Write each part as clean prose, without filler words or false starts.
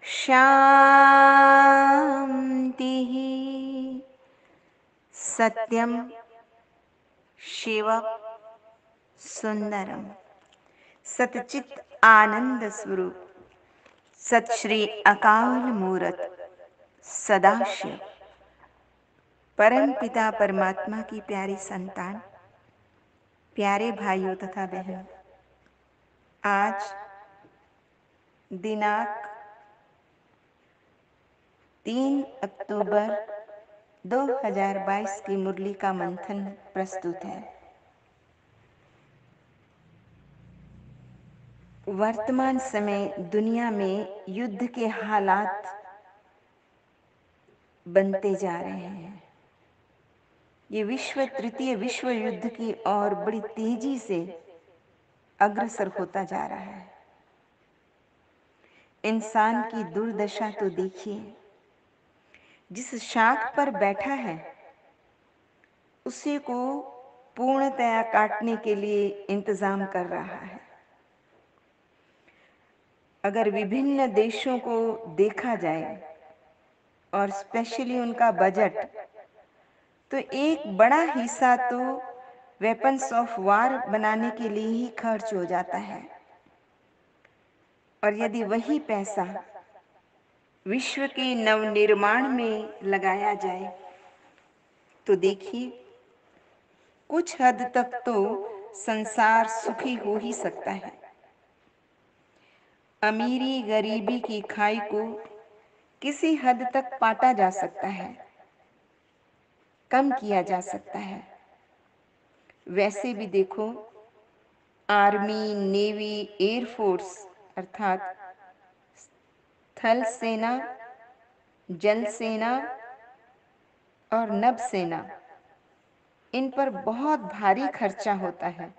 शांति। सत्यम शिव सुंदरम। सतचित आनंद स्वरूप सत श्री अकाल मूरत सदाशिव परम पिता परमात्मा की प्यारी संतान, प्यारे भाइयों तथा बहनों, आज दिनांक 3 अक्टूबर 2022 की मुरली का मंथन प्रस्तुत है। वर्तमान समय दुनिया में युद्ध के हालात बनते जा रहे हैं। ये तृतीय विश्व युद्ध की ओर बड़ी तेजी से अग्रसर होता जा रहा है। इंसान की दुर्दशा तो देखिए, जिस शाख पर बैठा है उसी को पूर्णतया काटने के लिए इंतजाम कर रहा है। अगर विभिन्न देशों को देखा जाए और स्पेशली उनका बजट, तो एक बड़ा हिस्सा तो वेपन्स ऑफ वार बनाने के लिए ही खर्च हो जाता है। और यदि वही पैसा विश्व के नवनिर्माण में लगाया जाए तो देखिए, कुछ हद तक तो संसार सुखी हो ही सकता है। अमीरी गरीबी की खाई को किसी हद तक पाटा जा सकता है, कम किया जा सकता है। वैसे भी देखो, आर्मी, नेवी, एयरफोर्स अर्थात थल सेना, जल सेना और नभ सेना, इन पर बहुत भारी खर्चा होता है।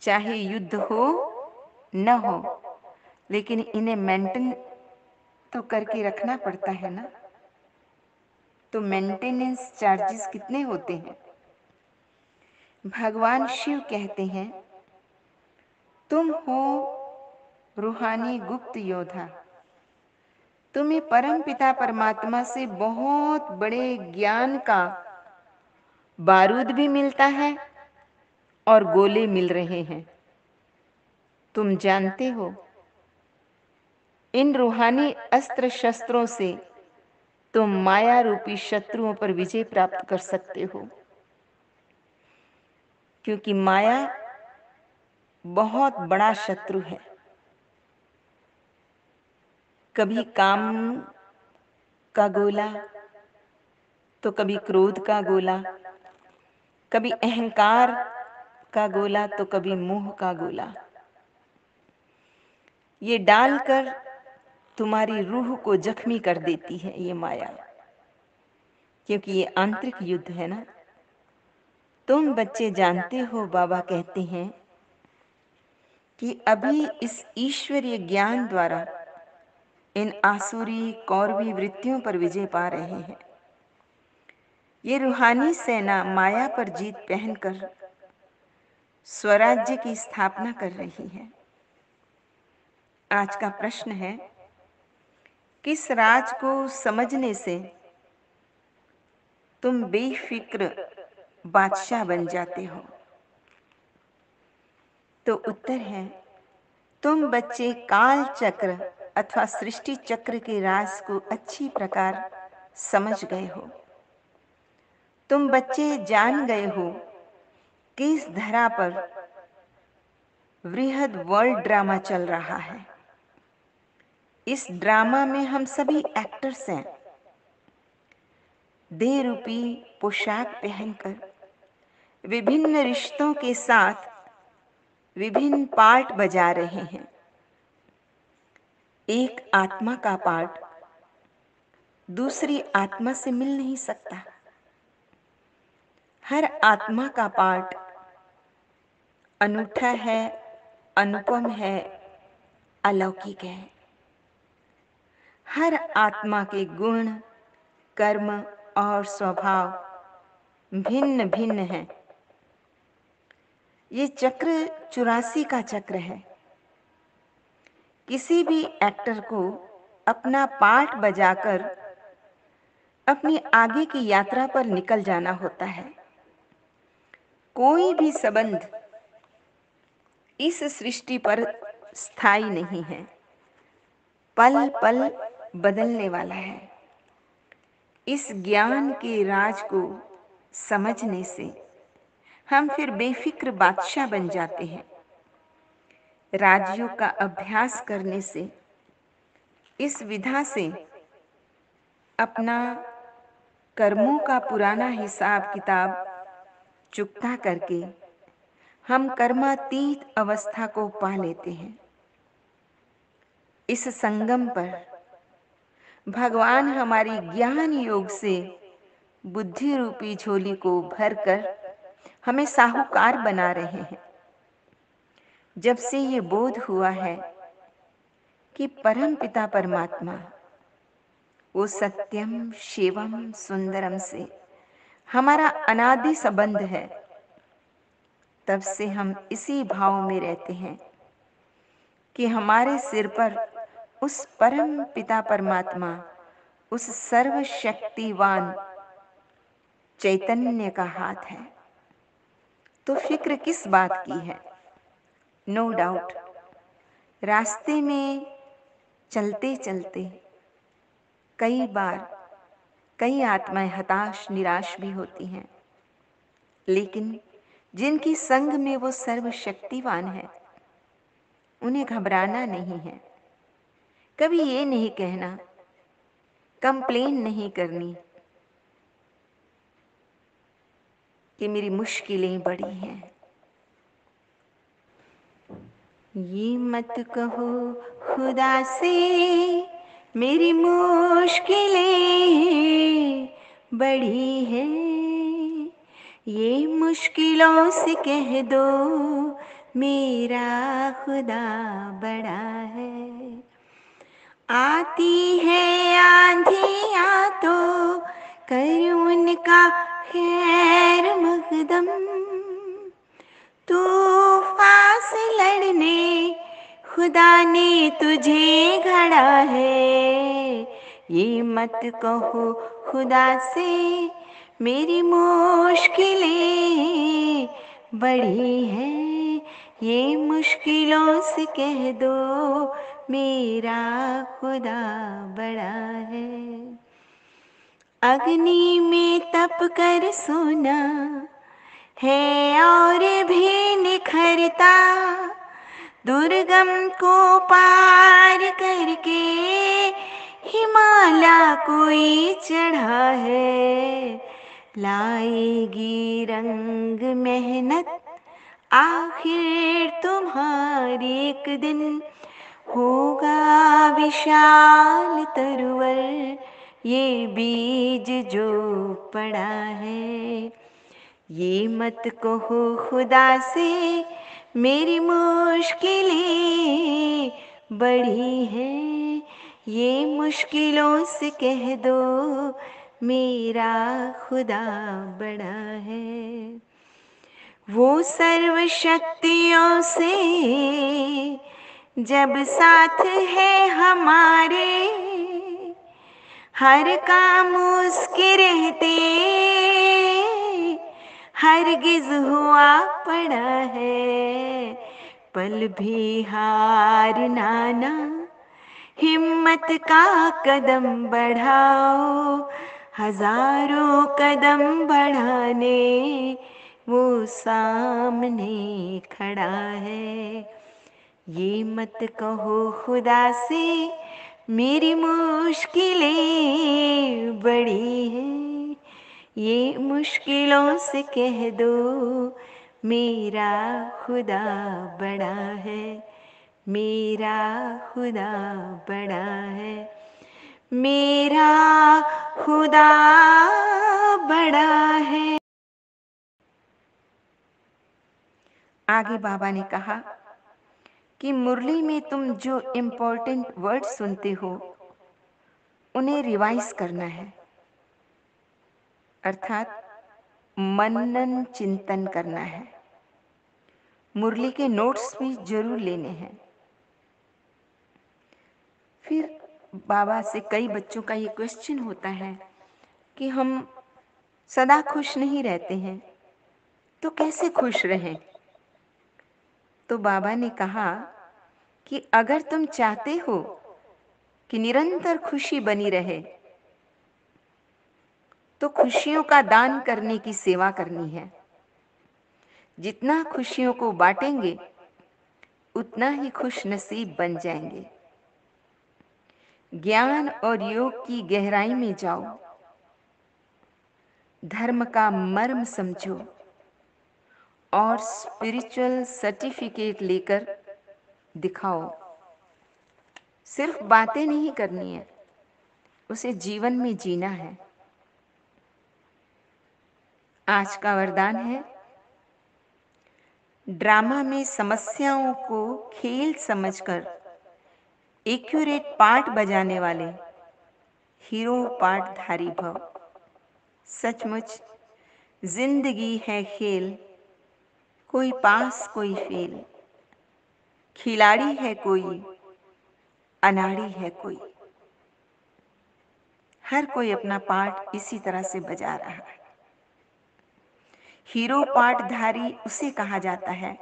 चाहे युद्ध हो न हो, लेकिन इन्हें मेंटेन तो करके रखना पड़ता है ना। तो मेंटेनेंस चार्जेस कितने होते हैं? भगवान शिव कहते हैं, तुम हो रूहानी गुप्त योद्धा, तुम्हें परम पिता परमात्मा से बहुत बड़े ज्ञान का बारूद भी मिलता है और गोले मिल रहे हैं। तुम जानते हो, इन रूहानी अस्त्र शस्त्रों से तुम माया रूपी शत्रुओं पर विजय प्राप्त कर सकते हो, क्योंकि माया बहुत बड़ा शत्रु है। कभी काम का गोला, तो कभी क्रोध का गोला, कभी अहंकार का गोला, तो कभी मोह का गोला। ये डालकर तुम्हारी रूह को जख्मी कर देती है ये माया, क्योंकि ये आंतरिक युद्ध है ना। तुम बच्चे जानते हो, बाबा कहते हैं कि अभी इस ईश्वरीय ज्ञान द्वारा इन आसुरी कौरवी वृत्तियों पर विजय पा रहे हैं। ये रूहानी सेना माया पर जीत पहनकर स्वराज्य की स्थापना कर रही है। आज का प्रश्न है, किस राज को समझने से तुम बेफिक्र बादशाह बन जाते हो? तो उत्तर है, तुम बच्चे काल चक्र अथवा सृष्टि चक्र के राज को अच्छी प्रकार समझ गए हो। तुम बच्चे जान गए हो कि इस धरा पर वृहद वर्ल्ड ड्रामा चल रहा है। इस ड्रामा में हम सभी एक्टर्स हैं। देह रूपी पोशाक पहनकर विभिन्न रिश्तों के साथ विभिन्न पार्ट बजा रहे हैं। एक आत्मा का पार्ट दूसरी आत्मा से मिल नहीं सकता। हर आत्मा का पार्ट अनूठा है, अनुपम है, अलौकिक है। हर आत्मा के गुण, कर्म और स्वभाव भिन्न भिन्न हैं। ये चक्र 84 का चक्र है। किसी भी एक्टर को अपना पाठ बजाकर अपनी आगे की यात्रा पर निकल जाना होता है। कोई भी संबंध इस सृष्टि पर स्थायी नहीं है, पल पल बदलने वाला है। इस ज्ञान के राज को समझने से हम फिर बेफिक्र बादशाह बन जाते हैं। राजयोग का अभ्यास करने से, इस विधा से अपना कर्मों का पुराना हिसाब किताब चुकता करके हम कर्मातीत अवस्था को पा लेते हैं। इस संगम पर भगवान हमारी ज्ञान योग से बुद्धि रूपी झोली को भरकर हमें साहूकार बना रहे हैं। जब से ये बोध हुआ है कि परम पिता परमात्मा वो सत्यम शिवम सुंदरम से हमारा अनादि संबंध है, तब से हम इसी भाव में रहते हैं कि हमारे सिर पर उस परम पिता परमात्मा, उस सर्वशक्तिवान चैतन्य का हाथ है। तो फिक्र किस बात की है? नो डाउट, रास्ते में चलते चलते कई बार कई आत्माएं हताश निराश भी होती हैं, लेकिन जिनकी संग में वो सर्वशक्तिवान है, उन्हें घबराना नहीं है। कभी ये नहीं कहना, कंप्लेन नहीं करनी कि मेरी मुश्किलें बड़ी हैं। ये मत कहो खुदा से मेरी मुश्किलें बड़ी हैं, ये मुश्किलों से कह दो मेरा खुदा बड़ा है। आती है आंधियाँ तो कर उनका खैर मकदम, तूफान से लड़ने खुदा ने तुझे गढ़ा है। ये मत कहो खुदा से मेरी मुश्किलें बड़ी हैं, ये मुश्किलों से कह दो मेरा खुदा बड़ा है। अग्नि में तप कर सोना है और भी निखरता, दुर्गम को पार करके हिमालय कोई चढ़ा है। लाएगी रंग मेहनत आखिर तुम्हारी एक दिन, होगा विशाल तरुवर ये बीज जो पड़ा है। ये मत कहो खुदा से मेरी मुश्किलें बड़ी हैं, ये मुश्किलों से कह दो मेरा खुदा बड़ा है। वो सर्व शक्तियों से जब साथ है हमारे, हर काम उसके रहते हरगिज हुआ पड़ा है। पल भी हारना ना, हिम्मत का कदम बढ़ाओ, हजारों कदम बढ़ाने वो सामने खड़ा है। ये मत कहो खुदा से मेरी मुश्किलें बड़ी हैं, ये मुश्किलों से कह दो मेरा खुदा बड़ा है। मेरा खुदा बड़ा है, मेरा खुदा बड़ा है। आगे बाबा ने कहा कि मुरली में तुम जो इम्पोर्टेंट वर्ड सुनते हो उन्हें रिवाइज करना है, अर्थात मनन चिंतन करना है। मुरली के नोट्स भी जरूर लेने हैं। फिर बाबा से कई बच्चों का ये क्वेश्चन होता है कि हम सदा खुश नहीं रहते हैं, तो कैसे खुश रहें? तो बाबा ने कहा कि अगर तुम चाहते हो कि निरंतर खुशी बनी रहे, तो खुशियों का दान करने की सेवा करनी है। जितना खुशियों को बांटेंगे, उतना ही खुश नसीब बन जाएंगे। ज्ञान और योग की गहराई में जाओ, धर्म का मर्म समझो और स्पिरिचुअल सर्टिफिकेट लेकर दिखाओ। सिर्फ बातें नहीं करनी है, उसे जीवन में जीना है। आज का वरदान है, ड्रामा में समस्याओं को खेल समझकर एक्यूरेट पार्ट बजाने वाले हीरो पार्टधारी भव। सचमुच जिंदगी है खेल, कोई पास कोई फेल। खिलाड़ी है कोई, अनाड़ी है कोई। हर कोई अपना पार्ट इसी तरह से बजा रहा है। हीरो पार्टधारी उसे कहा जाता है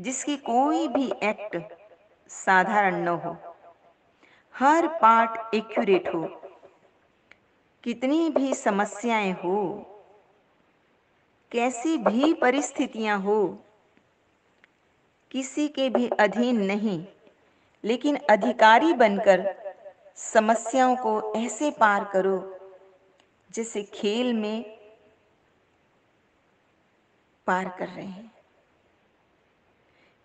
जिसकी कोई भी एक्ट साधारण न हो, हर पार्ट एक्यूरेट हो। कितनी भी समस्याएं हो, कैसी भी परिस्थितियां हो, किसी के भी अधीन नहीं, लेकिन अधिकारी बनकर समस्याओं को ऐसे पार करो जैसे खेल में पार कर रहे हैं।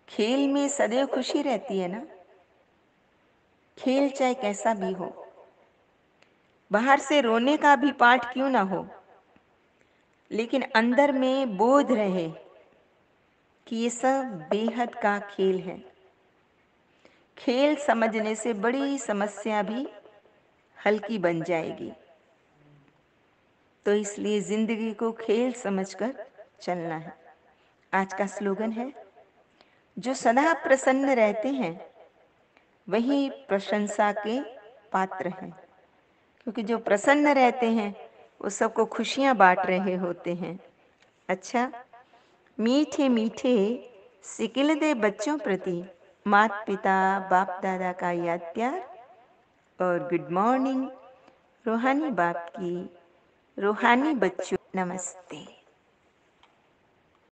खेल में सदैव खुशी रहती है ना, खेल चाहे कैसा भी हो। बाहर से रोने का भी पाठ क्यों ना हो, लेकिन अंदर में बोध रहे कि ये सब बेहद का खेल है। खेल समझने से बड़ी समस्या भी हल्की बन जाएगी। तो इसलिए जिंदगी को खेल समझकर चलना है। आज का स्लोगन है, जो सदा प्रसन्न रहते हैं वही प्रशंसा के पात्र हैं। क्योंकि जो प्रसन्न रहते हैं वो सबको खुशियां बांट रहे होते हैं। अच्छा, मीठे मीठे सिकिलदे बच्चों प्रति माता पिता बाप दादा का याद प्यार और गुड मॉर्निंग रूहानी बाप की रूहानी बच्चों। नमस्ते।